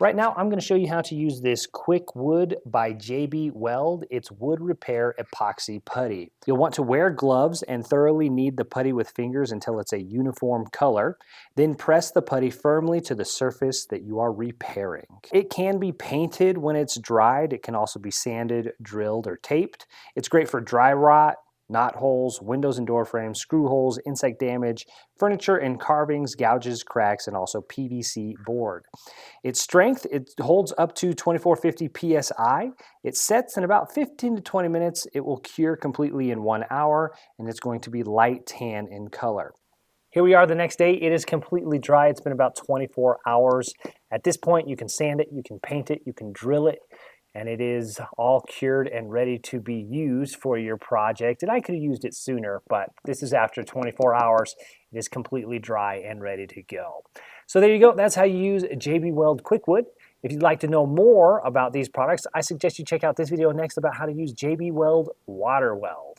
Right now, I'm going to show you how to use this KwikWood by JB Weld. It's wood repair epoxy putty. You'll want to wear gloves and thoroughly knead the putty with fingers until it's a uniform color. Then press the putty firmly to the surface that you are repairing. It can be painted when it's dried. It can also be sanded, drilled, or taped. It's great for dry rot, knot holes, windows and door frames, screw holes, insect damage, furniture and carvings, gouges, cracks, and also PVC board. Its strength, it holds up to 2450 PSI. It sets in about 15 to 20 minutes. It will cure completely in 1 hour, and it's going to be light tan in color. Here we are the next day. It is completely dry. It's been about 24 hours. At this point, you can sand it, you can paint it, you can drill it, and it is all cured and ready to be used for your project. And I could have used it sooner, but this is after 24 hours. It is completely dry and ready to go. So there you go. That's how you use JB Weld KwikWood. If you'd like to know more about these products, I suggest you check out this video next about how to use JB Weld Water Weld.